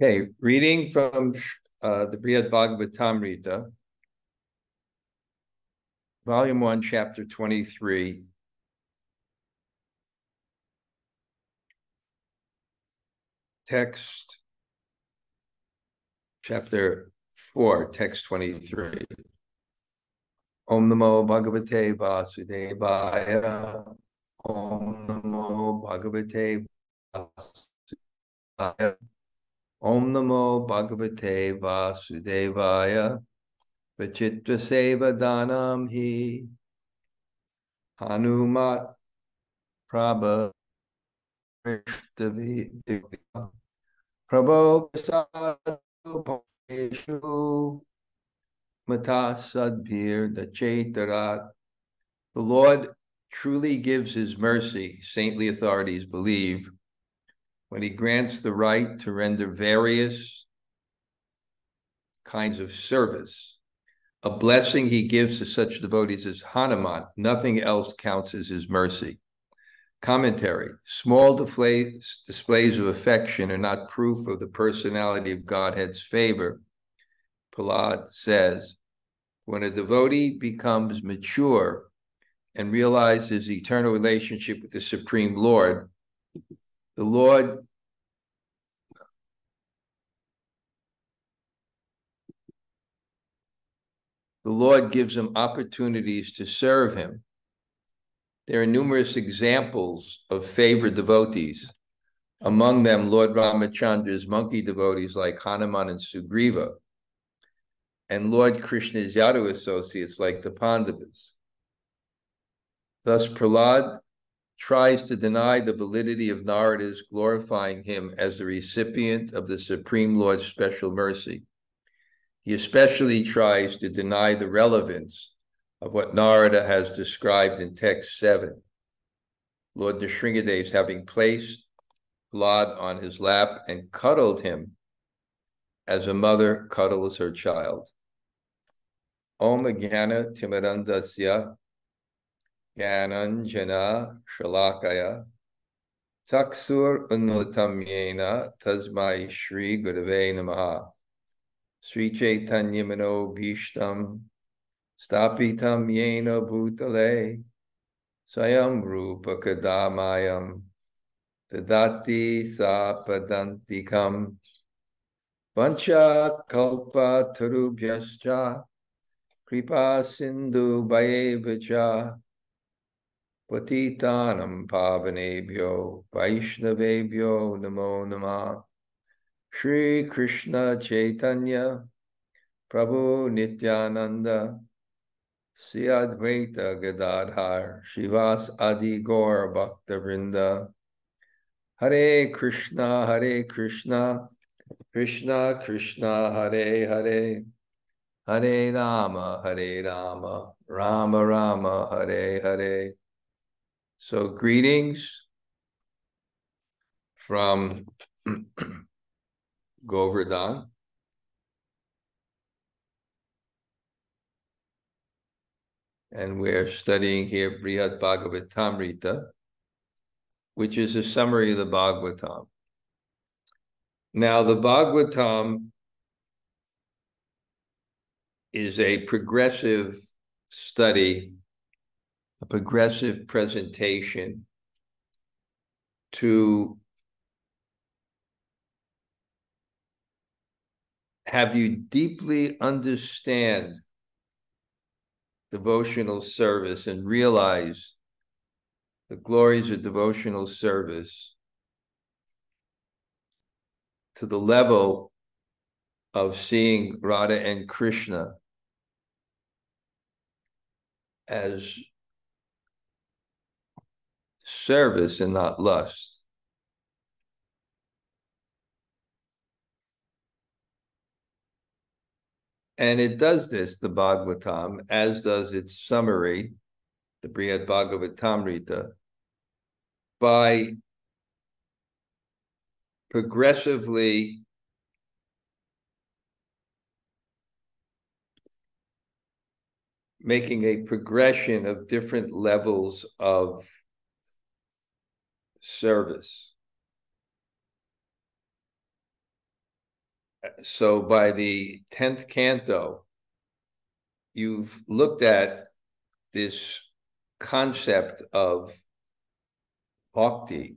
Okay, reading from the Bṛhad-bhāgavatāmṛta, Volume 1, Chapter 23. Text, Chapter 4, Text 23. Om Namo Bhagavate Vasudevaya. Om Namo Bhagavate Vasudevaya. Om Namo Bhagavate Vasudevaya. Vicitra-sevā-dānaṁ hi hanūmat-prabhṛtiṣv prabhoḥ bhakteṣu mataḥ sadbhir the cetarat. The Lord truly gives his mercy, saintly authorities believe, when he grants the right to render various kinds of service. A blessing he gives to such devotees as Hanumān. Nothing else counts as his mercy. Commentary. Small displays of affection are not proof of the personality of Godhead's favor. Bṛhad says, when a devotee becomes mature and realizes his eternal relationship with the Supreme Lord, the Lord gives him opportunities to serve him. There are numerous examples of favored devotees. Among them, Lord Ramachandra's monkey devotees like Hanumān and Sugriva, and Lord Krishna's Yadu associates like the Pandavas. Thus, Bṛhad tries to deny the validity of Narada's glorifying him as the recipient of the Supreme Lord's special mercy. He especially tries to deny the relevance of what Narada has described in text 7. Lord Nrsingadev's having placed Bṛhad on his lap and cuddled him as a mother cuddles her child. Om Jnana Timirandasya Jnananjana Shalakaya Taksur Unmilitam Yena Tasmai Shri Gurave Namaha. Sri Chaitanya Mano Bhishtam Stapitam Yena Bhutale Sayam Rupa Kadamayam Tadati Sapadantikam Vancha Kalpa Tarubhyascha Kripa Sindhu Bhayevacha Patitanam Pavanebhyo Vaishnavebhyo Namo Namah. Shri Krishna Chaitanya Prabhu Nityananda Sri Advaita Gadadhar Shivas Adi Gaur Bhakta Vrinda. Hare Krishna Krishna Krishna Hare Hare Hare Rama Rama Rama Hare Hare. So greetings from Govardhan. And we're studying here Bṛhad-bhāgavatāmṛta, which is a summary of the Bhagavatam. Now, the Bhagavatam is a progressive study, a progressive presentation to have you deeply understand devotional service and realize the glories of devotional service to the level of seeing Radha and Krishna as service and not lust. And it does this, the Bhagavatam, as does its summary, the Bṛhad-bhāgavatāmṛta, by progressively making a progression of different levels of service. So by the 10th canto, you've looked at this concept of bhakti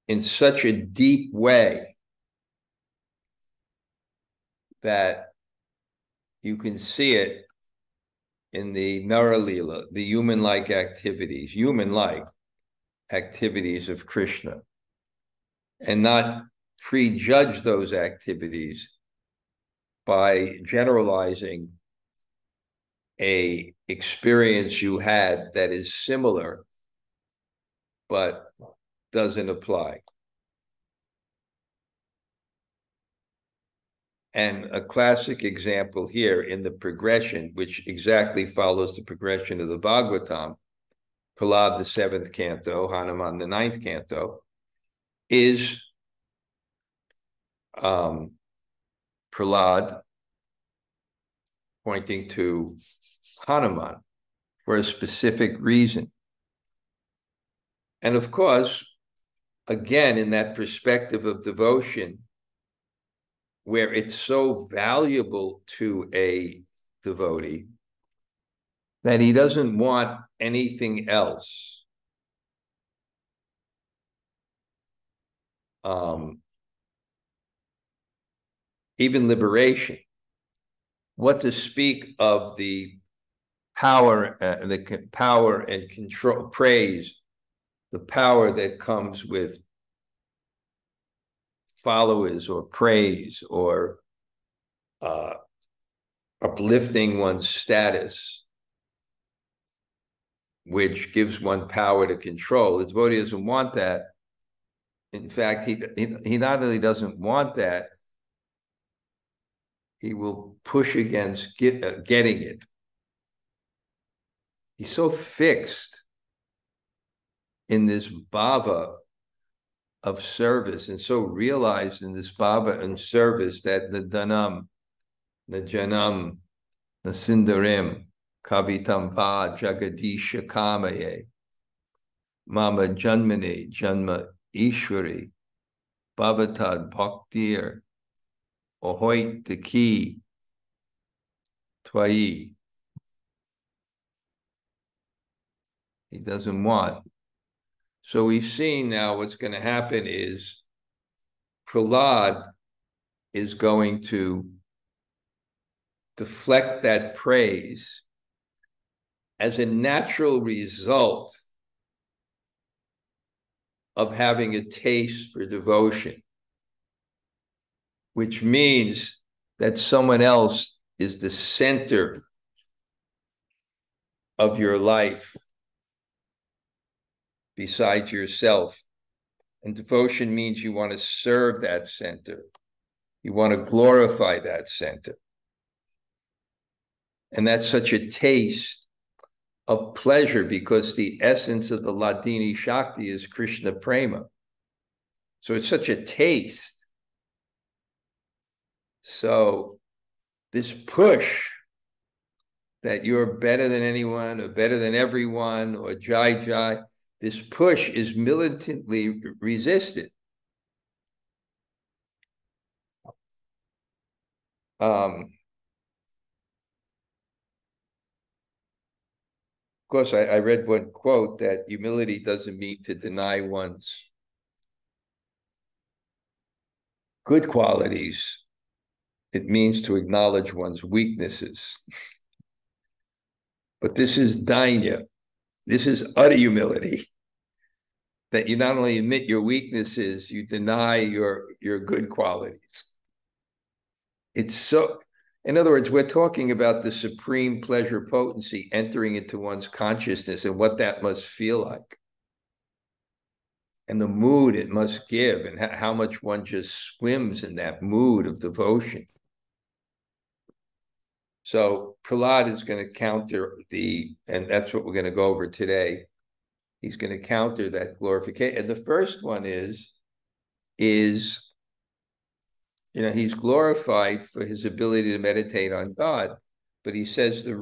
in such a deep way that you can see it in the Naralila, the human-like activities of Krishna, and not prejudge those activities by generalizing a experience you had that is similar but doesn't apply. And a classic example here in the progression, which exactly follows the progression of the Bhagavatam, Bṛhad, the 7th canto, Hanumān, the 9th canto, is Bṛhad pointing to Hanumān for a specific reason. And of course, again, in that perspective of devotion, where it's so valuable to a devotee that he doesn't want anything else. Even liberation. What to speak of the power and control, praise, the power that comes with followers or praise or uplifting one's status, which gives one power to control. The devotee doesn't want that. In fact, he not only doesn't want that, he will push against getting it. He's so fixed in this bhava of service and so realized in this bhava and service that the dhanam, the janam, the sindarim, kavitam va jagadisha kamaye, mama janmane janma ishwari, bhavatad bhaktir, ahoit the key, twayi. He doesn't want. So we've seen now what's going to happen is Bṛhad is going to deflect that praise as a natural result of having a taste for devotion, which means that someone else is the center of your life besides yourself. And devotion means you want to serve that center. You want to glorify that center. And that's such a taste of pleasure because the essence of the Ladini Shakti is Krishna Prema. So it's such a taste. So this push that you're better than anyone or better than everyone or jai jai, this push is militantly resisted. Of course, I read one quote that humility doesn't mean to deny one's good qualities. It means to acknowledge one's weaknesses. But this is dainya. This is utter humility. That you not only admit your weaknesses, you deny your good qualities. It's so, in other words, we're talking about the supreme pleasure potency entering into one's consciousness and what that must feel like. And the mood it must give and how much one just swims in that mood of devotion. So Bṛhad is going to counter and that's what we're going to go over today. He's going to counter that glorification. And the first one is, he's glorified for his ability to meditate on God. But he says the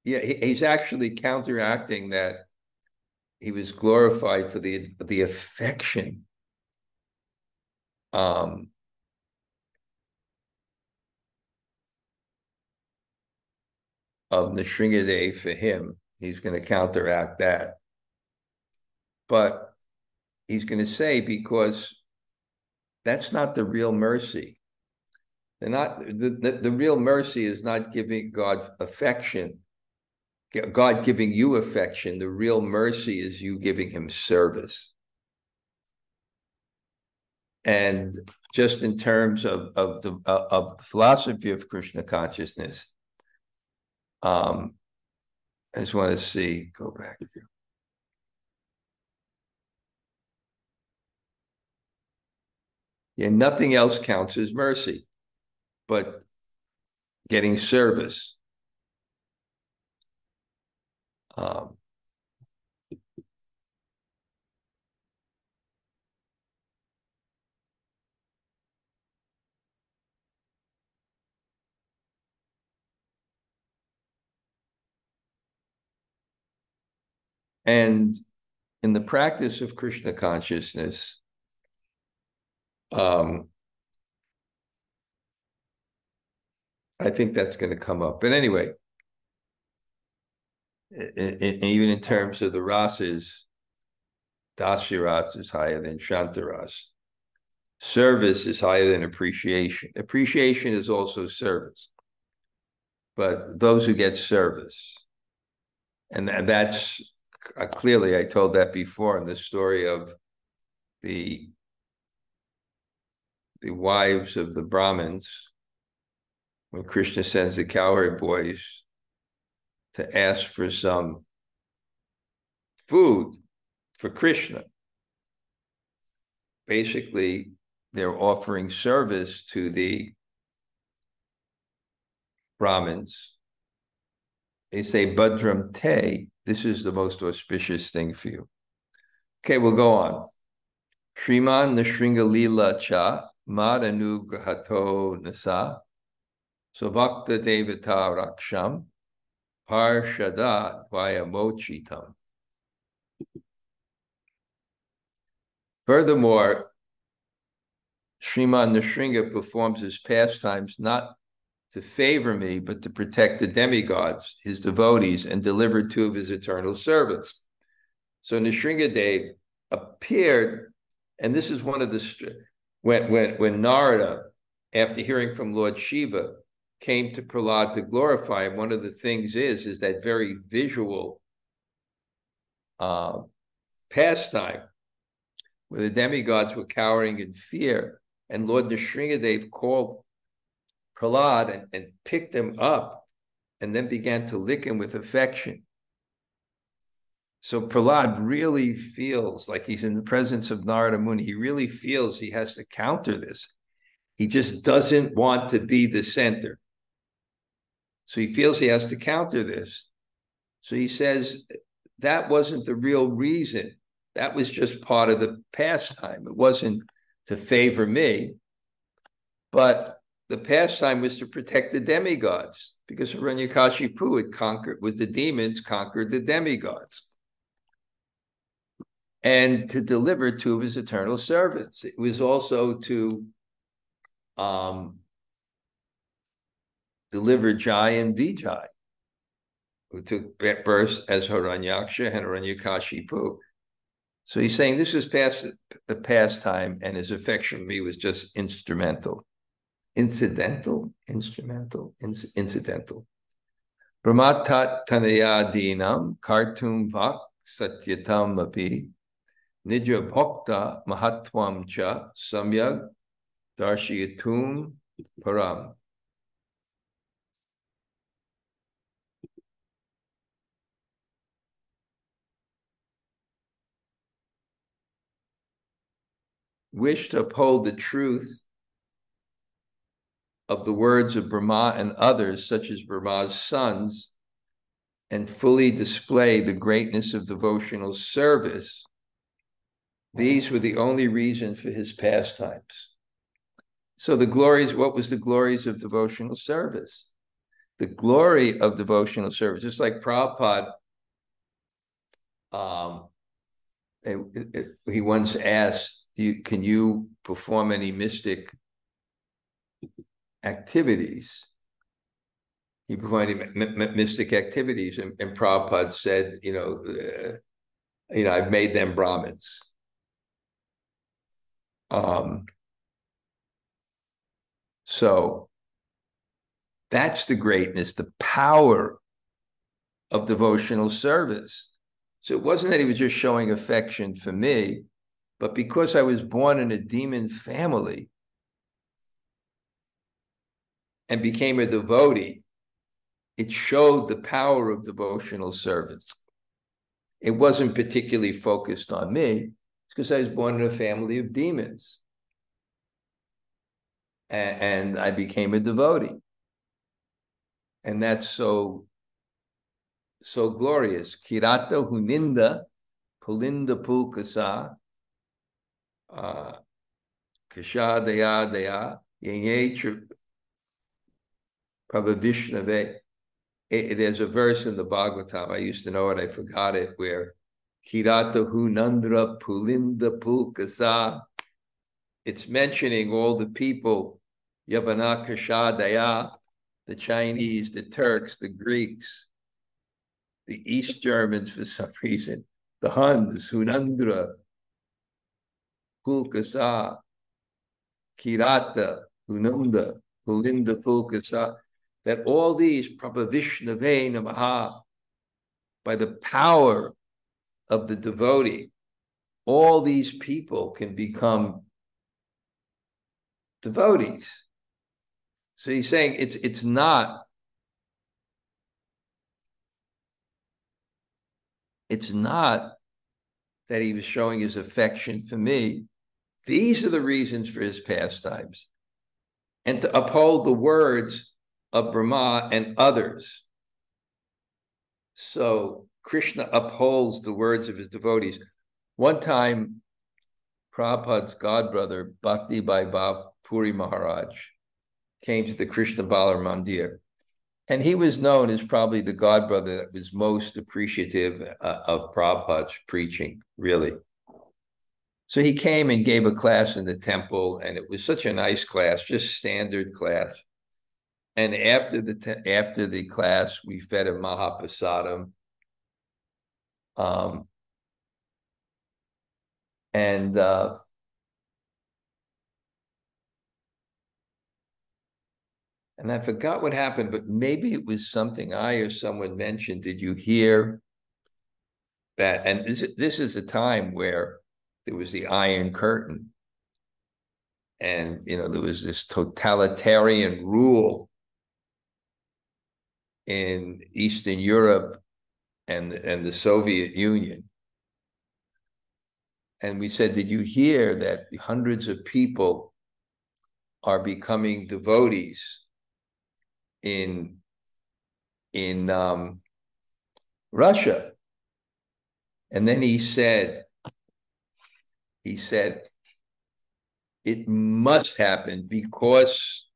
Yeah, he's actually counteracting that. He was glorified for the affection of Nrsingadev for him. He's going to counteract that. But he's going to say, because that's not the real mercy. They're not, the real mercy is not giving God affection, God giving you affection. The real mercy is you giving him service. And just in terms of the philosophy of Krishna consciousness, I just want to see, go back here. Yeah, nothing else counts as mercy, but getting service. And in the practice of Krishna consciousness, I think that's going to come up. But anyway, even in terms of the rasas, dasyaras is higher than shantaras. Service is higher than appreciation. Appreciation is also service. But those who get service, and that's clearly, I told that before in the story of the wives of the Brahmins, when Krishna sends the cowherd boys to ask for some food for Krishna. Basically, they're offering service to the Brahmins. They say, Bhadram te, this is the most auspicious thing for you. Okay, we'll go on. Shriman Nrsinga Lila cha Madanugrahato nasa Sabhakta Devata Raksham Parshada Vayamochitam. Furthermore, Shriman Nrsinga performs his pastimes not to favor me, but to protect the demigods, his devotees, and deliver two of his eternal servants. So Nrsingadev appeared, and this is one of the, when Narada, after hearing from Lord Shiva, came to Prahlad to glorify him, one of the things is that very visual pastime where the demigods were cowering in fear, and Lord Nrsingadev called Prahlad and picked him up and then began to lick him with affection. So Prahlad really feels like he's in the presence of Narada Muni. He really feels he has to counter this. He just doesn't want to be the center. So he feels he has to counter this. So he says, that wasn't the real reason. That was just part of the pastime. It wasn't to favor me, but the pastime was to protect the demigods, because Hiranyakashipu had conquered, with the demons, conquered the demigods, and to deliver two of his eternal servants. It was also to deliver Jai and Vijay, who took birth as Hiranyaksha and Hiranyakashipu. So he's saying this was past the pastime, and his affection for me was just incidental. Brahmatat tanayadinam kartum vak satyatam api nija bhakta mahatvam cha samyag darshiyatum param. Wish to uphold the truth of the words of Brahma and others, such as Brahma's sons, and fully display the greatness of devotional service. These were the only reason for his pastimes. So the glories, what was the glories of devotional service? the glory of devotional service, just like Prabhupada, he once asked, can you perform any mystic activities? He performed mystic activities, and Prabhupada said, I've made them Brahmins. So that's the greatness, the power of devotional service. So it wasn't that he was just showing affection for me, but because I was born in a demon family and became a devotee, it showed the power of devotional service. It wasn't particularly focused on me. It's because I was born in a family of demons. And I became a devotee. And that's so glorious. Kirata huninda, pulinda pulkasa, kasha daya daya, yenye prabhoḥ. There's a verse in the Bhagavatam, I used to know it, I forgot it, where Kirata hunandra pulinda pulkasa. It's mentioning all the people, Yavana kasha daya, the Chinese, the Turks, the Greeks, the East Germans for some reason, the Huns, Hunandra, Pulkasa, Kirata, Hunanda, Pulinda Pulkasa, that all these, prabhoḥ, by the power of the devotee, all these people can become devotees. So he's saying it's not that he was showing his affection for me. These are the reasons for his pastimes. And to uphold the words of Brahma and others. So Krishna upholds the words of his devotees. One time, Prabhupada's godbrother, Bhakti-bhāgavatāmṛta Puri Maharaj, came to the Krishna Balar Mandir. And he was known as probably the godbrother that was most appreciative of Prabhupada's preaching, really. So he came and gave a class in the temple, and it was such a nice class, just standard class. And after the class, we fed him prasādo. And I forgot what happened, but maybe it was something I or someone mentioned. Did you hear that? And this is a time where there was the Iron Curtain. And, there was this totalitarian rule in Eastern Europe and the Soviet Union. And we said, did you hear that hundreds of people are becoming devotees in Russia? And then he said, it must happen because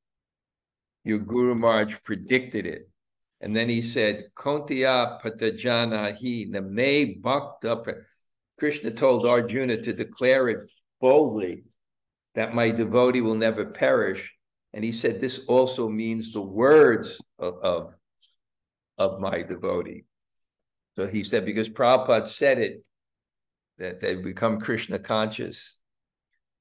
your Guru Maharaj predicted it. And then he said, Kontiya patajanahi name bhakta. Krishna told Arjuna to declare it boldly that my devotee will never perish. And he said, this also means the words of my devotee. So he said, because Prabhupada said it, that they become Krishna conscious,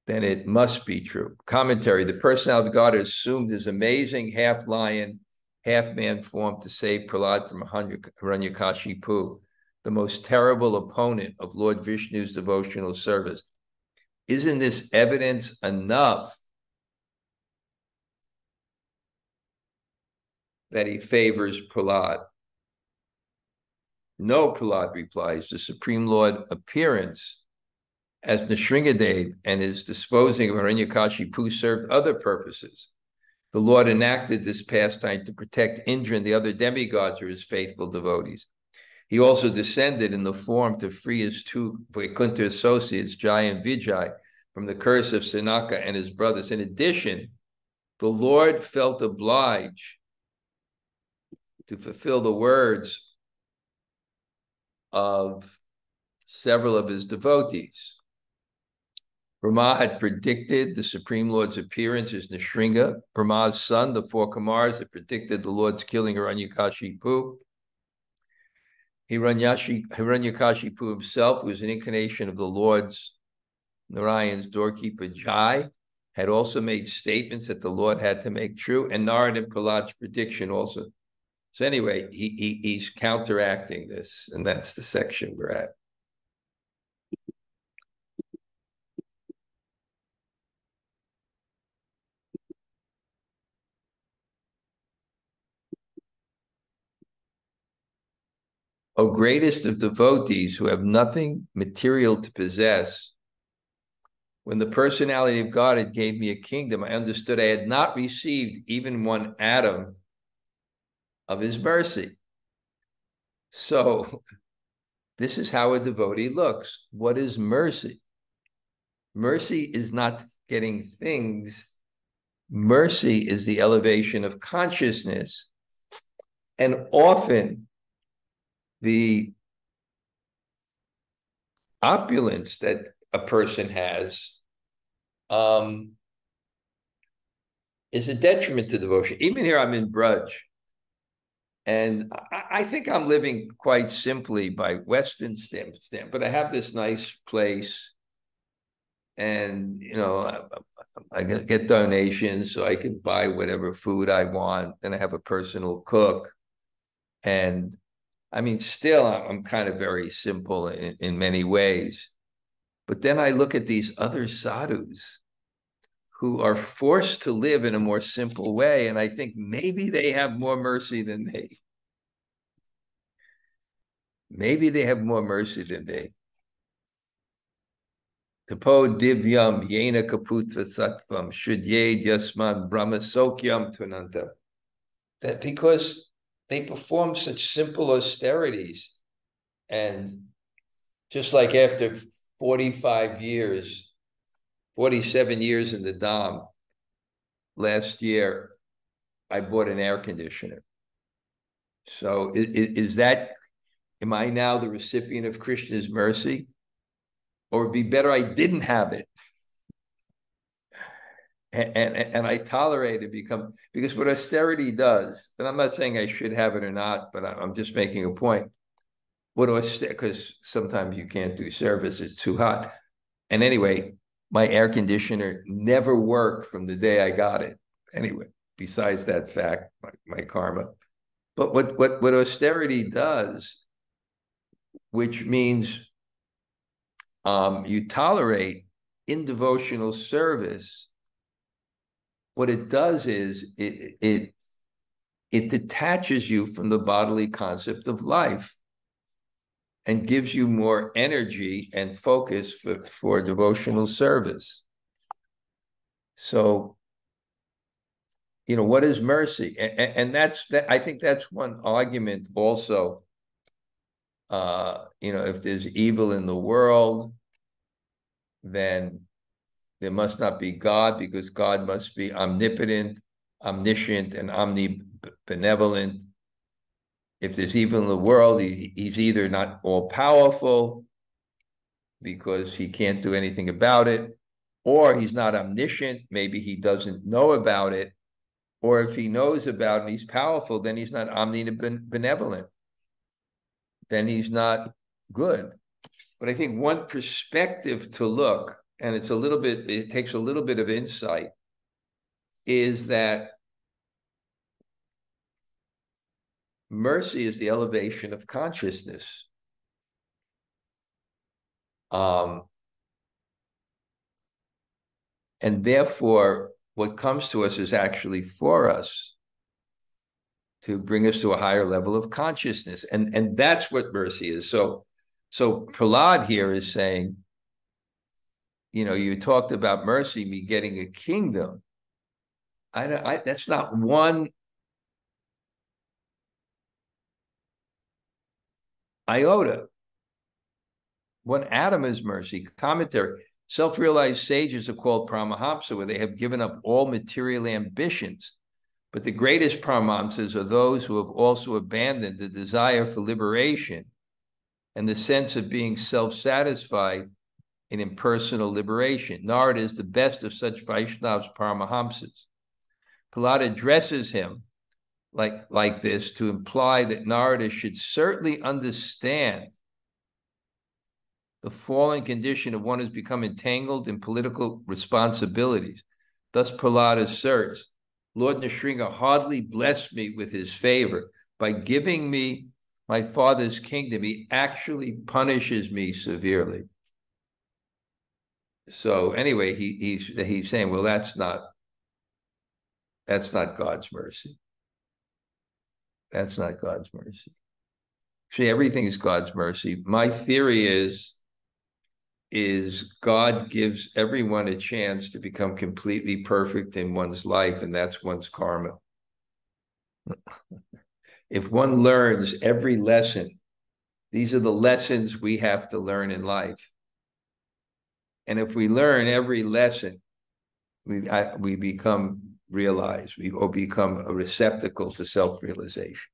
then it must be true. Commentary, the personality of God assumed his amazing half-lion, half-man form to save Prahlad from Hiranyakashipu, the most terrible opponent of Lord Vishnu's devotional service. Isn't this evidence enough that he favors Prahlad? No, Prahlad replies, the Supreme Lord appearance as Nrsimhadev and his disposing of Hiranyakashipu served other purposes. The Lord enacted this pastime to protect Indra and the other demigods or his faithful devotees. He also descended in the form to free his two Vaikuntha associates, Jai and Vijay, from the curse of Sanaka and his brothers. In addition, the Lord felt obliged to fulfill the words of several of his devotees. Brahma had predicted the Supreme Lord's appearance as Nrsimha. Brahma's son, the four Kumars, had predicted the Lord's killing Hiranyakashipu. Hiranyakashipu himself was an incarnation of the Lord's Narayan's doorkeeper Jai, had also made statements that the Lord had to make true, and Narada and Prahlad's prediction also. So anyway, he's counteracting this, and that's the section we're at. O greatest of devotees who have nothing material to possess, when the personality of God had gave me a kingdom, I understood I had not received even one atom of his mercy. So this is how a devotee looks. What is mercy? Mercy is not getting things. Mercy is the elevation of consciousness. And often the opulence that a person has is a detriment to devotion. Even here, I'm in Braj, and I think I'm living quite simply by Western stamp, but I have this nice place, and I get donations so I can buy whatever food I want, and I have a personal cook, and I mean, still, I'm kind of very simple in many ways. But then I look at these other sadhus who are forced to live in a more simple way, and I think maybe they have more mercy than they. Maybe they have more mercy than they. Tapo divyam yena kaputva sattvam shudye yasman brahma sokyam tunanta. That because they perform such simple austerities, and just like after 47 years in the Dham, last year, I bought an air conditioner. So am I now the recipient of Krishna's mercy? Or it'd be better I didn't have it. And I tolerate it because what austerity does, and I'm not saying I should have it or not, but I'm just making a point. Because sometimes you can't do service, it's too hot. And anyway, my air conditioner never worked from the day I got it. Anyway, besides that fact, my karma. But what austerity does, which means you tolerate in devotional service, what it does is it detaches you from the bodily concept of life and gives you more energy and focus for devotional service. So, what is mercy? And I think that's one argument also. If there's evil in the world, then there must not be God, because God must be omnipotent, omniscient, and omnibenevolent. If there's evil in the world, he's either not all-powerful because he can't do anything about it, or he's not omniscient, maybe he doesn't know about it, or if he knows about it and he's powerful, then he's not omnibenevolent. Then he's not good. But I think one perspective to look, and it takes a little bit of insight, is that mercy is the elevation of consciousness. And therefore, what comes to us is actually for us to bring us to a higher level of consciousness. And that's what mercy is. So Prahlad here is saying, you talked about mercy, me getting a kingdom. That's not one iota. One atom is mercy. Commentary. Self-realized sages are called pramahamsa, where they have given up all material ambitions But the greatest paramahamsas are those who have also abandoned the desire for liberation and the sense of being self-satisfied in impersonal liberation. Narada is the best of such Vaishnavas paramahamsas. Prahlāda addresses him like this to imply that Narada should certainly understand the fallen condition of one who's become entangled in political responsibilities. Thus Prahlāda asserts, Lord Nrsimha hardly blessed me with his favor. By giving me my father's kingdom, he actually punishes me severely. So anyway, he's saying, well, that's not God's mercy. That's not God's mercy. Actually, everything is God's mercy. My theory is God gives everyone a chance to become completely perfect in one's life, and that's one's karma. If one learns every lesson, these are the lessons we have to learn in life. And if we learn every lesson, we become realized, or become a receptacle to self-realization.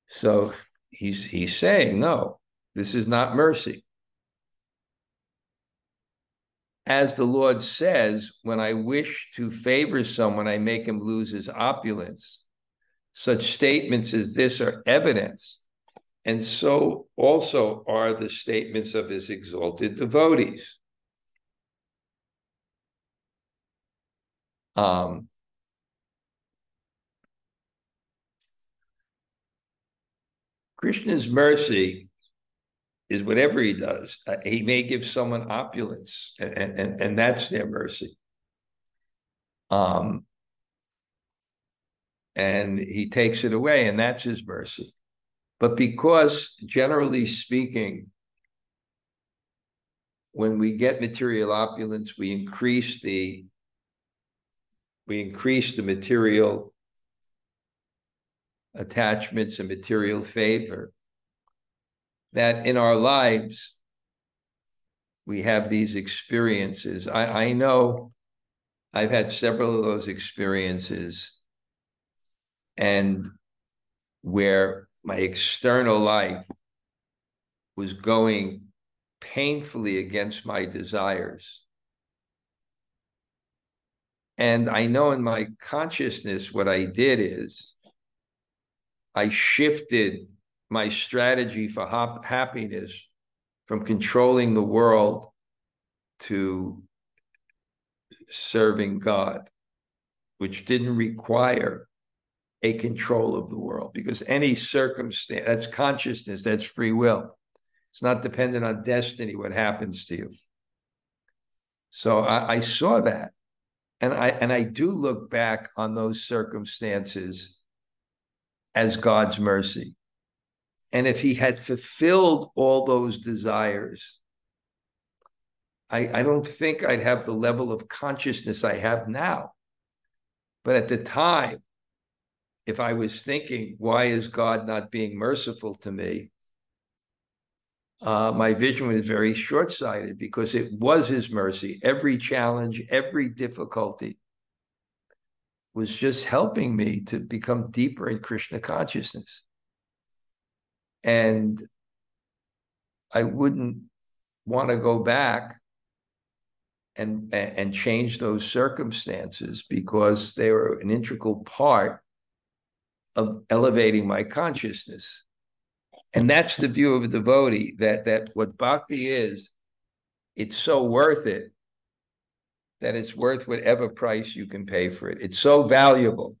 So he's saying, no, this is not mercy. As the Lord says, when I wish to favor someone, I make him lose his opulence. Such statements as this are evidence, and so also are the statements of his exalted devotees. Krishna's mercy is whatever he does. He may give someone opulence, and that's their mercy. And he takes it away, and that's his mercy. But because, generally speaking, when we get material opulence, we increase the material attachments and material favor, that in our lives, we have these experiences. I know I've had several of those experiences, and where my external life was going painfully against my desires. And I know in my consciousness, what I did is I shifted my strategy for happiness from controlling the world to serving God, which didn't require a control of the world, because any circumstance, that's consciousness, that's free will. It's not dependent on destiny, what happens to you. So I saw that. And I do look back on those circumstances as God's mercy. And if he had fulfilled all those desires, I don't think I'd have the level of consciousness I have now. But at the time, if I was thinking, why is God not being merciful to me? My vision was very short-sighted, because it was his mercy. Every challenge, every difficulty was just helping me to become deeper in Krishna consciousness. And I wouldn't want to go back and change those circumstances, because they were an integral part of elevating my consciousness. And that's the view of a devotee, that what bhakti is, it's so worth it that it's worth whatever price you can pay for it. It's so valuable.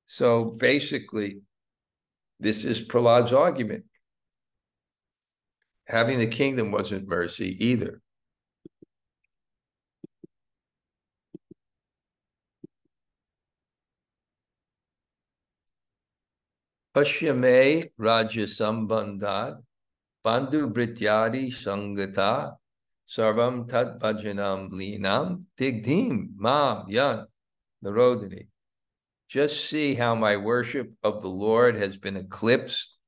So basically, this is Prahlād's argument. Having the kingdom wasn't mercy either. Pashyame Raja Sambandhat Bandhu Brityadi Sangata Sarvam Tat Bhajanam Linam Digdhim Mam Yan Narodini. Just see how my worship of the Lord has been eclipsed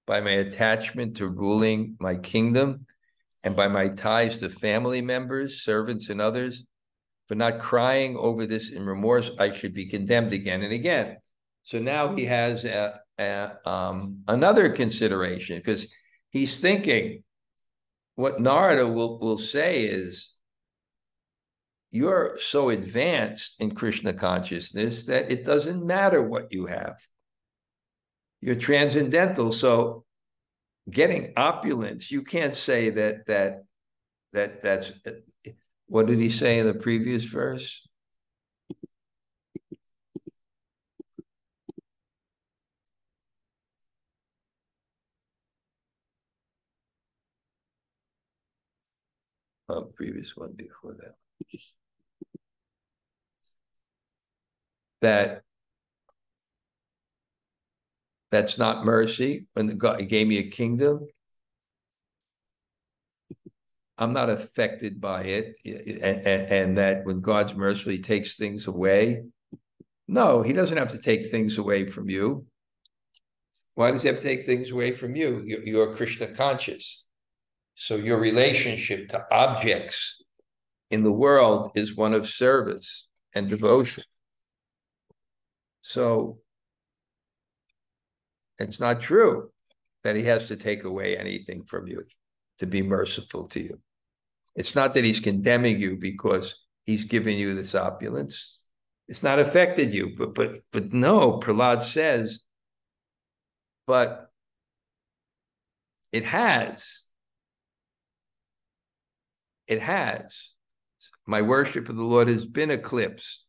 by my attachment to ruling my kingdom and by my ties to family members, servants, and others. for not crying over this in remorse, I should be condemned again and again. So now he has another consideration, because he's thinking, what Narada will say is, you're so advanced in Krishna consciousness that it doesn't matter what you have. You're transcendental. So getting opulence, you can't say that's, what did he say in the previous verse? Oh, previous one before that. That's not mercy. When God gave me a kingdom, I'm not affected by it, and that when God's mercifully takes things away, no, he doesn't have to take things away from you. Why does he have to take things away from you? You're Krishna conscious. So your relationship to objects in the world is one of service and devotion. So it's not true that he has to take away anything from you to be merciful to you. It's not that he's condemning you because he's giving you this opulence. It's not affected you, but no, Prahlad says, but it has. It has. My worship of the Lord has been eclipsed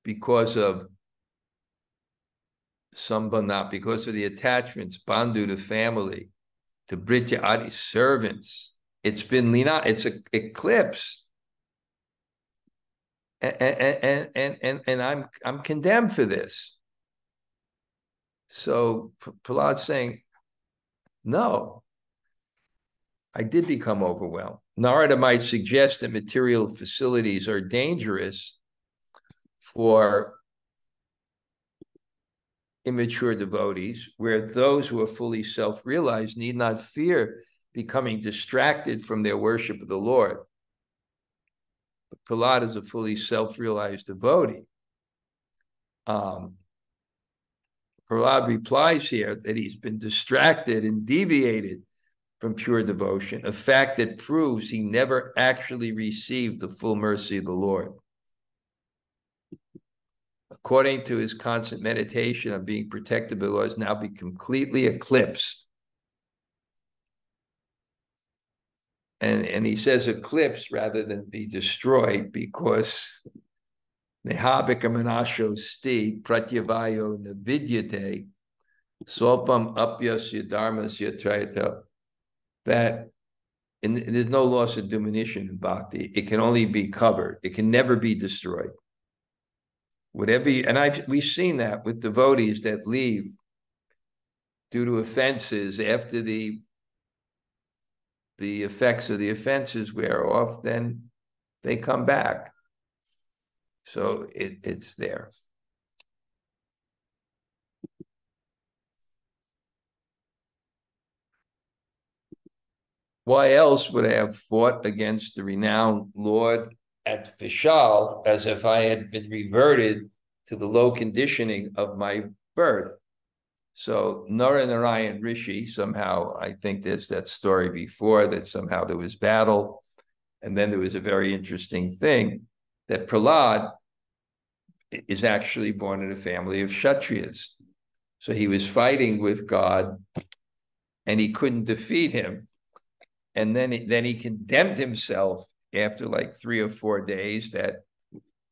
because of sambandha, because of the attachments, bandhu to family, to britya adi servants. It's been lina, it's eclipsed. And I'm condemned for this. So Prahlad's saying, no, I did become overwhelmed. Narada might suggest that material facilities are dangerous for immature devotees, where those who are fully self-realized need not fear becoming distracted from their worship of the Lord. But Prahlad is a fully self-realized devotee. Prahlad replies here that he's been distracted and deviated from pure devotion, a fact that proves he never actually received the full mercy of the Lord. According to his constant meditation on being protected by the Lord, has now been completely eclipsed. And he says eclipsed rather than be destroyed, because nehabika manasho sti pratyavayo navidyate sopam apyasya dharmasya trayata, that there's no loss of diminution in bhakti. It can only be covered. It can never be destroyed. Whatever we've seen that with devotees that leave due to offenses, after the effects of the offenses wear off, then they come back. So it's there. Why else would I have fought against the renowned Lord at Vishal as if I had been reverted to the low conditioning of my birth? So Narayan Rishi, somehow, I think there's that story before, that somehow there was battle, and then there was a very interesting thing, that Prahlad is actually born in a family of Kshatriyas. So he was fighting with God, and he couldn't defeat him. And then he condemned himself after like 3 or 4 days that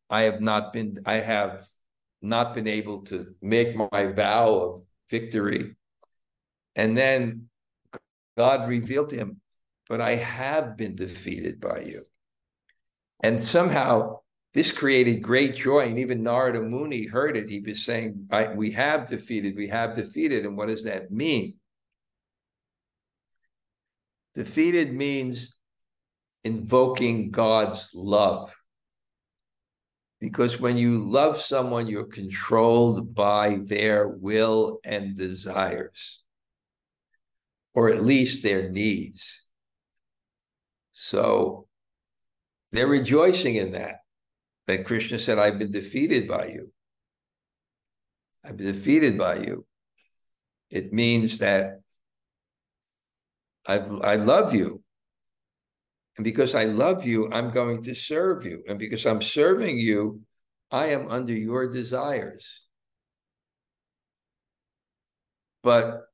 I have not been able to make my vow of victory. And then God revealed to him, but I have been defeated by you. And somehow this created great joy. And even Narada Muni heard it. He was saying, we have defeated. And what does that mean? Defeated means invoking God's love. Because when you love someone, you're controlled by their will and desires, or at least their needs. So They're rejoicing in that Krishna said, I've been defeated by you. I've been defeated by you. It means that I love you. And because I love you, I'm going to serve you. And because I'm serving you, I am under your desires. But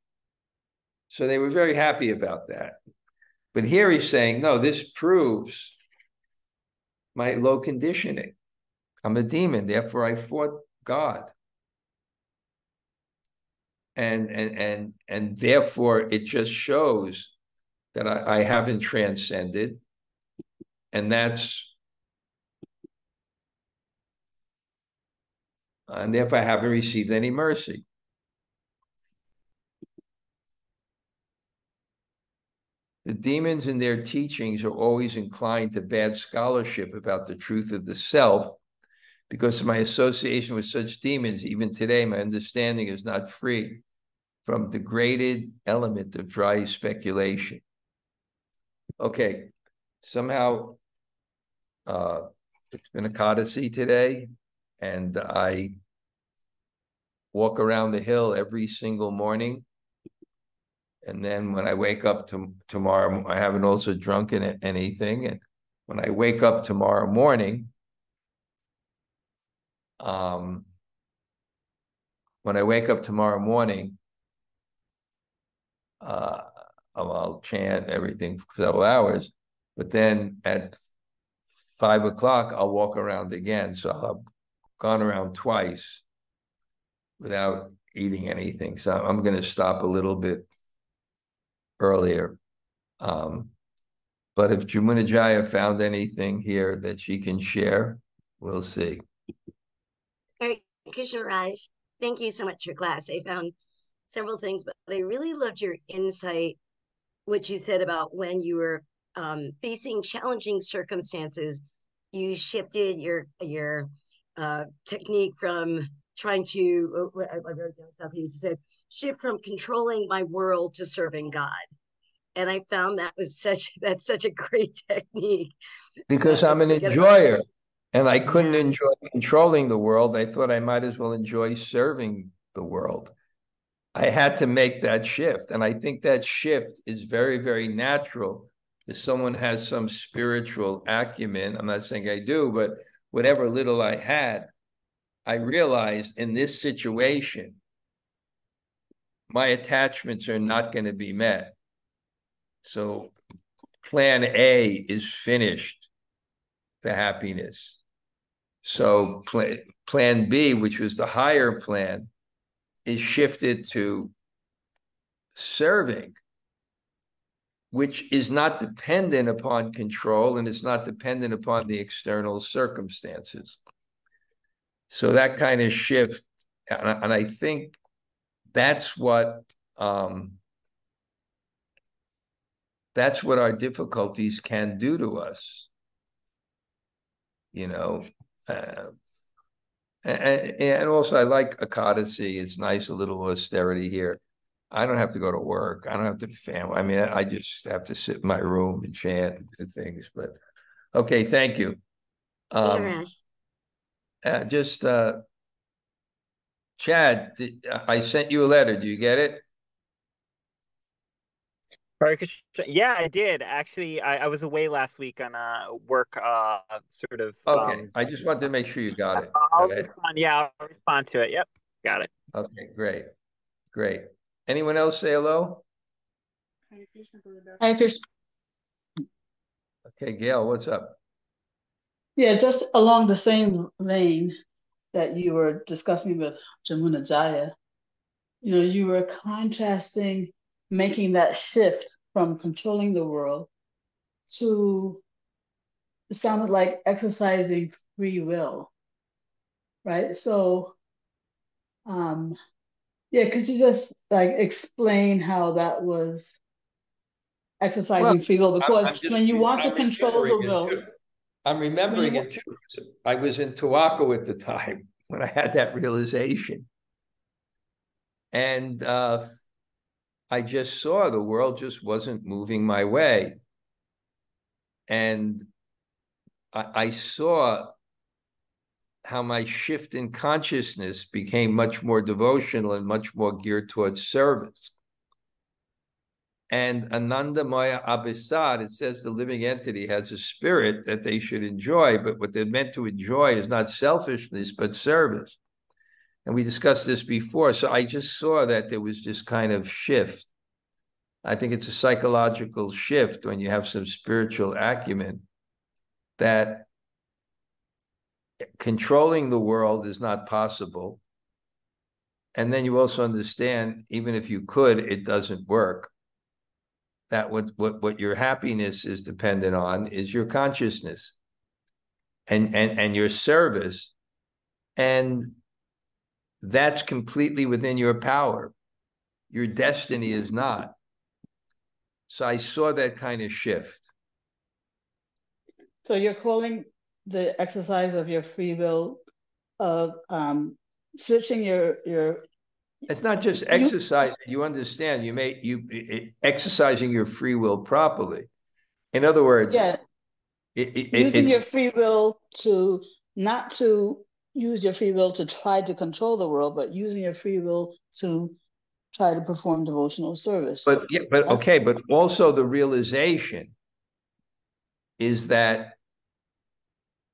so they were very happy about that. But here he's saying, no, this proves my low conditioning. I'm a demon, therefore I fought God. And therefore it just shows that I haven't transcended. And therefore I haven't received any mercy. The demons in their teachings are always inclined to bad scholarship about the truth of the self. Because of my association with such demons, even today, my understanding is not free from degraded element of dry speculation. Okay, somehow it's been a Ekadasi today, and I walk around the hill every single morning. And then when I wake up tomorrow, I haven't also drunken anything. And when I wake up tomorrow morning, I'll chant everything for several hours, but then at 5 o'clock, I'll walk around again. So I've gone around twice without eating anything. So I'm going to stop a little bit earlier. But if Jamunajaya found anything here that she can share, we'll see. Hare Krishna Raj, thank you so much for class. I found several things, but I really loved your insight, what you said about when you were facing challenging circumstances, you shifted your technique from trying to, I wrote down something you said, shift from controlling my world to serving God. And I found that's such a great technique. Because I'm an enjoyer, and I couldn't enjoy controlling the world. I thought I might as well enjoy serving the world. I had to make that shift. And I think that shift is very, very natural. If someone has some spiritual acumen, I'm not saying I do, but whatever little I had, I realized in this situation, my attachments are not going to be met. So plan A is finished for happiness. So plan B, which was the higher plan, is shifted to serving, which is not dependent upon control and is not dependent upon the external circumstances. So that kind of shift, and I think that's what our difficulties can do to us, you know. And also I like Ekadasi. It's nice, a little austerity here. I don't have to go to work. I don't have to be family. I mean, I just have to sit in my room and chant and do things. But okay, thank you. Chad, I sent you a letter. Do you get it? Yeah, I did. Actually, I was away last week on work sort of. Okay, I just wanted to make sure you got it. I'll respond. Yeah, I'll respond to it. Yep, got it. Okay, great. Anyone else say hello? Hare Krishna. Okay, Gail, what's up? Yeah, just along the same vein that you were discussing with Jamunajaya, you were contrasting making that shift from controlling the world to, it sounded like exercising free will, right? So, could you just explain how that was exercising free will? Because when you want to control the will, I'm remembering it too. I was in Tuaco at the time when I had that realization. And I just saw the world just wasn't moving my way. And I saw how my shift in consciousness became much more devotional and much more geared towards service. And Anandamaya Abhisad, it says the living entity has a spirit that they should enjoy, but what they're meant to enjoy is not selfishness, but service. And we discussed this before. So I just saw that there was this kind of shift. I think it's a psychological shift when you have some spiritual acumen, that controlling the world is not possible. And then you also understand, even if you could, it doesn't work. That what your happiness is dependent on is your consciousness and your service. And that's completely within your power. Your destiny is not. So I saw that kind of shift. So you're calling the exercise of your free will of switching your It's not just exercise. You understand, exercising your free will properly. In other words, using your free will to not to use your free will to try to control the world, but using your free will to try to perform devotional service. But also the realization is that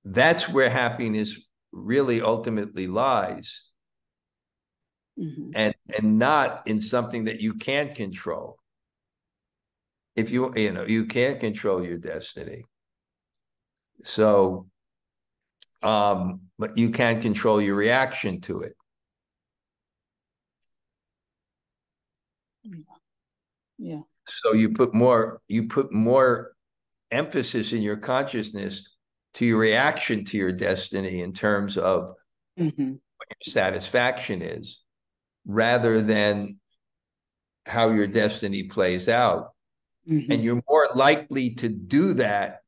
that's where happiness really ultimately lies. Mm-hmm. And not in something that you can't control. If you can't control your destiny. So, but you can control your reaction to it. Yeah. So you put more emphasis in your consciousness to your reaction to your destiny in terms of what your satisfaction is, rather than how your destiny plays out. And you're more likely to do that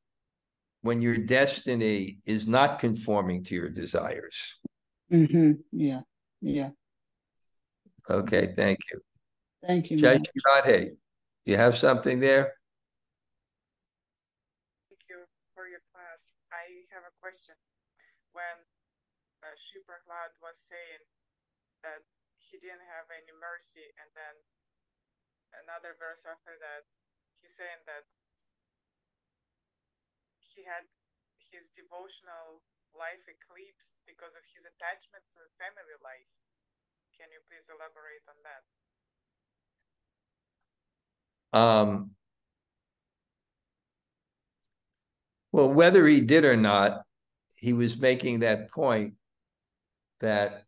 when your destiny is not conforming to your desires. Yeah. Okay, thank you. Thank you. Jai Shri Radhe, you have something there? Thank you for your class. I have a question. When Sri Bṛhad was saying that he didn't have any mercy, and then another verse after that, he's saying that he had his devotional life eclipsed because of his attachment to the family life. Can you please elaborate on that? Well, whether he did or not, he was making that point that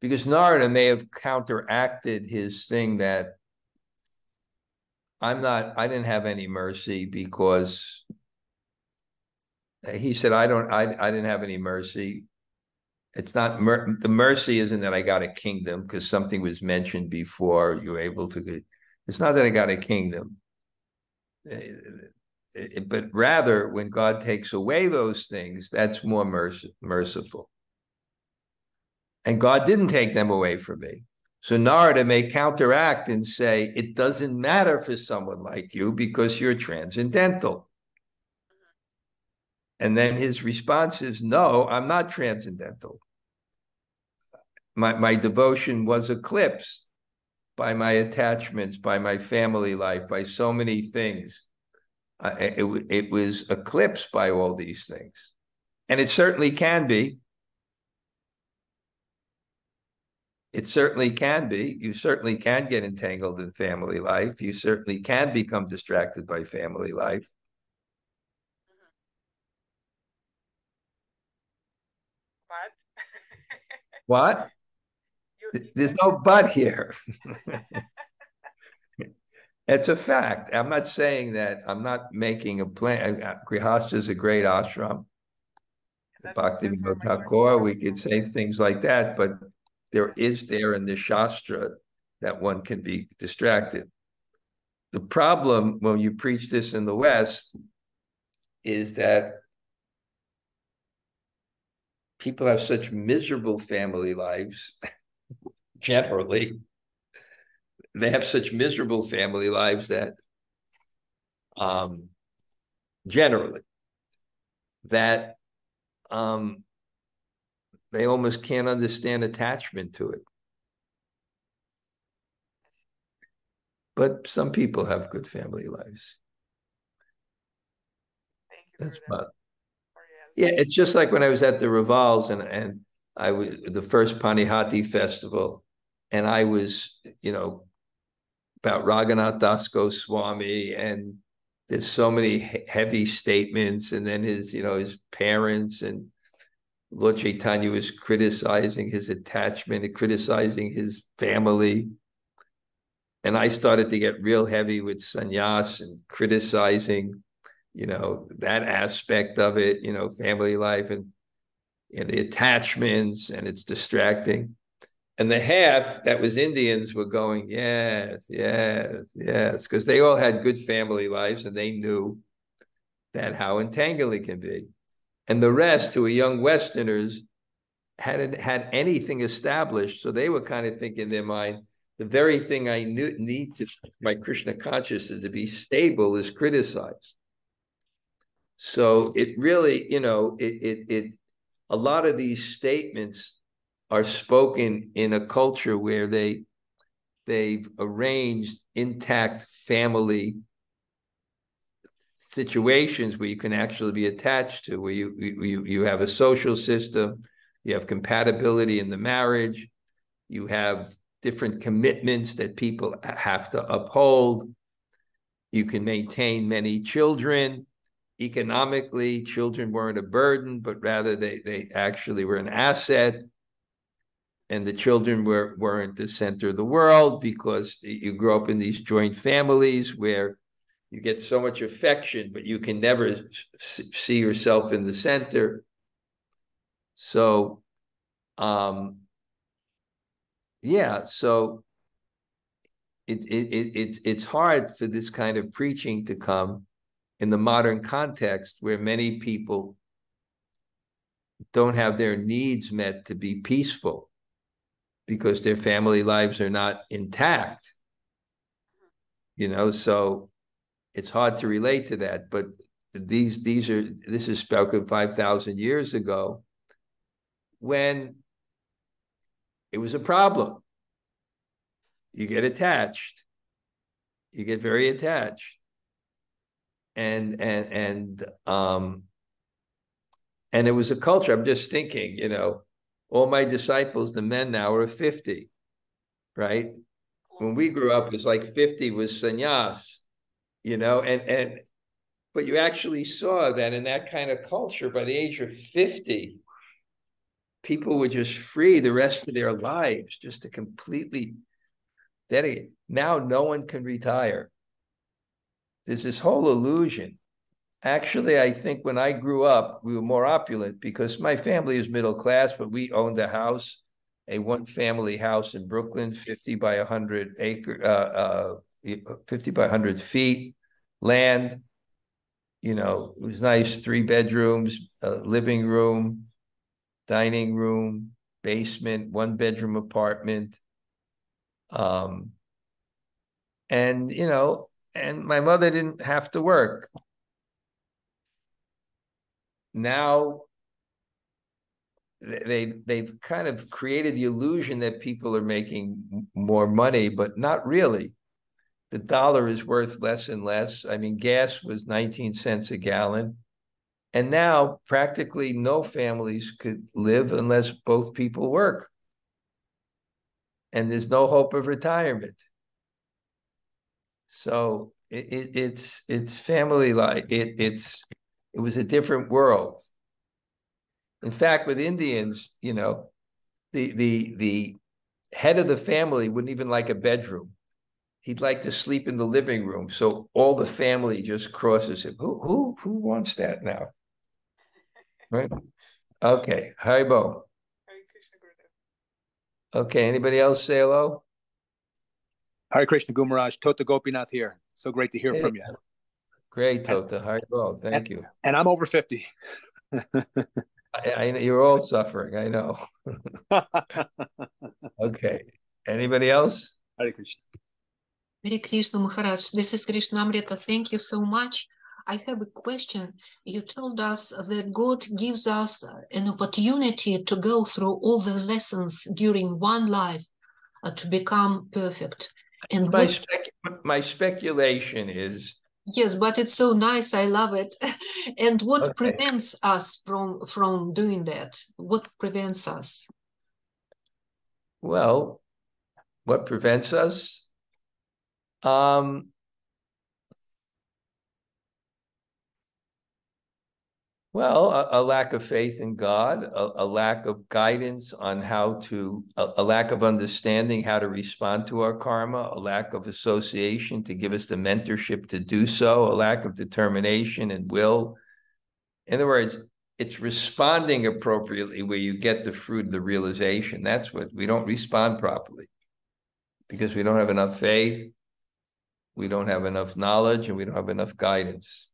because Narada may have counteracted his thing that I didn't have any mercy, because he said, I didn't have any mercy. It's not the mercy isn't that I got a kingdom, because something was mentioned before you were able to get. It's not that I got a kingdom, but rather when God takes away those things, that's more merciful. And God didn't take them away from me. So Narada may counteract and say, it doesn't matter for someone like you because you're transcendental. And then his response is, no, I'm not transcendental. My devotion was eclipsed by my attachments, by my family life, by so many things. It was eclipsed by all these things. And it certainly can be. It certainly can be. You certainly can get entangled in family life. You certainly can become distracted by family life. But what? There's no but here. It's a fact. I'm not saying that. I'm not making a plan. Grihastha is a great ashram. Bhaktivinoda Thakur, we could say things like that, but there is there in the Shastra that one can be distracted. The problem when you preach this in the West is that people have such miserable family lives, generally. They have such miserable family lives that generally, that they almost can't understand attachment to it. But some people have good family lives. Thank you That's for that. about, yeah, it's just like when I was at the Revals and I was the first Panihati festival, and I was, about Raghunath Swami, and there's so many heavy statements, and then his parents, and Lord Chaitanya was criticizing his attachment and criticizing his family. And I started to get real heavy with sannyas and criticizing, that aspect of it, family life and the attachments, and it's distracting. And the half that was Indians were going, yes, yes, yes, because they all had good family lives and they knew that how entangling it can be. And the rest, who were young Westerners, hadn't had anything established. So they were kind of thinking in their mind, the very thing I need to my Krishna consciousness to be stable is criticized. So it really, a lot of these statements are spoken in a culture where they've arranged intact family situations where you can actually be attached to, where you have a social system, you have compatibility in the marriage, you have different commitments that people have to uphold. You can maintain many children. Economically, children weren't a burden, but rather they actually were an asset. And the children weren't the center of the world, because you grow up in these joint families where you get so much affection, but you can never see yourself in the center. So, so it's hard for this kind of preaching to come in the modern context where many people don't have their needs met to be peaceful because their family lives are not intact. So it's hard to relate to that. But this is spoken 5,000 years ago, when it was a problem. You get attached. You get very attached. And it was a culture. I'm just thinking, all my disciples, the men now, are 50, right? When we grew up, it was like 50 was sannyas, but you actually saw that in that kind of culture, by the age of 50, people were just free the rest of their lives, just to completely dedicate. Now no one can retire. There's this whole illusion. Actually, I think when I grew up, we were more opulent because my family is middle class, but we owned a house, a one-family house in Brooklyn, 50 by 100 50 by 100 feet, land. It was nice, 3 bedrooms, living room, dining room, basement, 1-bedroom apartment. And my mother didn't have to work. Now they've kind of created the illusion that people are making more money, but not really. The dollar is worth less and less. I mean, gas was 19 cents a gallon. And now practically no families could live unless both people work. And there's no hope of retirement. So it's family life. It was a different world. In fact, with Indians, the head of the family wouldn't even like a bedroom. He'd like to sleep in the living room. So all the family just crosses him. Who wants that now? Right? Okay. Haribo. Okay. Anybody else say hello? Hare Krishna, Gumaraj. Tota Gopinath here. So great to hear from you. Great, Tota. Haribo. Thank you. And I'm over 50. I know you're all suffering. I know. Okay. Anybody else? Hare Krishna. Hare Krishna Maharaj. This is Krishna-katha. Thank you so much. I have a question. You told us that God gives us an opportunity to go through all the lessons during one life to become perfect. And my speculation is, yes, but it's so nice. I love it. And what okay, prevents us from doing that? What prevents us? well, what prevents us? Well, a lack of faith in God, a lack of guidance on how to, a lack of understanding how to respond to our karma, a lack of association to give us the mentorship to do so, a lack of determination and will. In other words, it's responding appropriately where you get the fruit of the realization. That's what we don't respond properly because we don't have enough faith, we don't have enough knowledge, and we don't have enough guidance.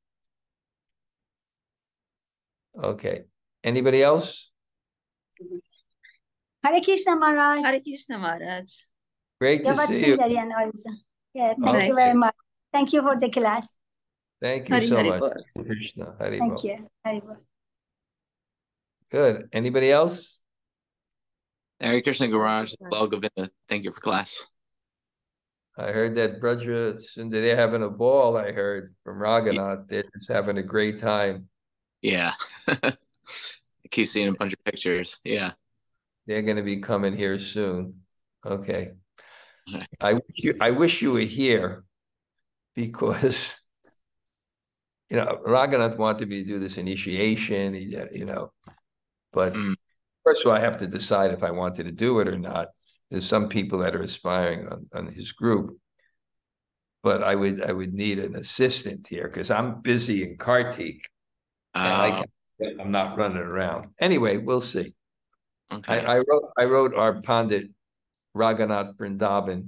Okay. Anybody else? Hare Krishna Maharaj. Hare Krishna Maharaj. Great to see you. Yeah, thank you very much. Thank you for the class. Thank you so much, Krishna. Hari Thank Bol. you. Hari Bol. Good. Anybody else? Hare Krishna Garaj, Lal Govinda. Thank you for class. I heard that Bṛhad-bhāgavatāmṛta, they're having a ball, I heard, from Raghunath. They're just having a great time. Yeah. I keep seeing a bunch of pictures. Yeah. They're going to be coming here soon. Okay. I wish you were here because, Raghunath wanted me to do this initiation, but first of all, I have to decide if I wanted to do it or not. There's some people that are aspiring on his group, but I would need an assistant here because I'm busy in Kartik. And I'm not running around. Anyway, we'll see. Okay. I wrote our Pandit Raghunath Vrindavan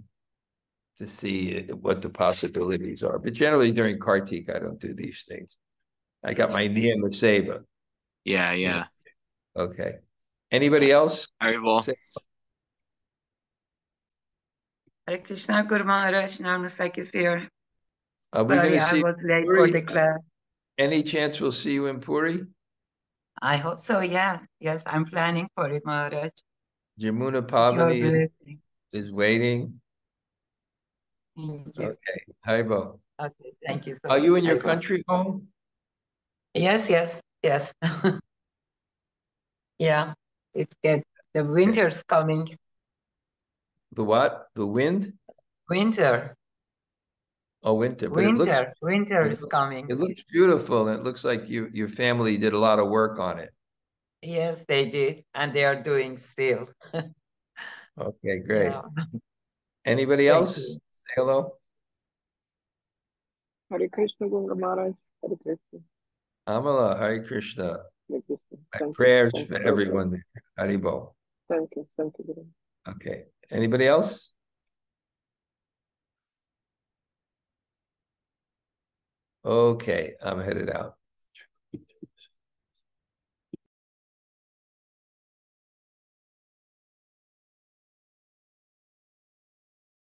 to see what the possibilities are. But generally during Kartik, I don't do these things. I got my hanūmat-prabhṛtiṣv. Yeah. Okay. Anybody else? Very well. Hare Krishna Guru Maharaj, Namaste is here. Are we going to see I was late for the class. Any chance we'll see you in Puri? I hope so, yeah. Yes, I'm planning for it, Maharaj. Jamuna Pavani is waiting. Thank you. Okay. Haribo. Okay, thank you so Are much. you in your country home? Yes. Yeah, it's good. The winter's coming. The what? The wind? Winter. Oh, winter. But Winter is coming. It looks beautiful, and it looks like your family did a lot of work on it. Yes, they did, and they are doing still. Okay, great. Yeah. Anybody else? Say hello. Hare Krishna Guru Maharaj. Hare Krishna. Amala, Hare Krishna. Hare Krishna. My prayers for everyone there. Haribo. Thank you, Guru. Okay. Anybody else? Okay, I'm headed out.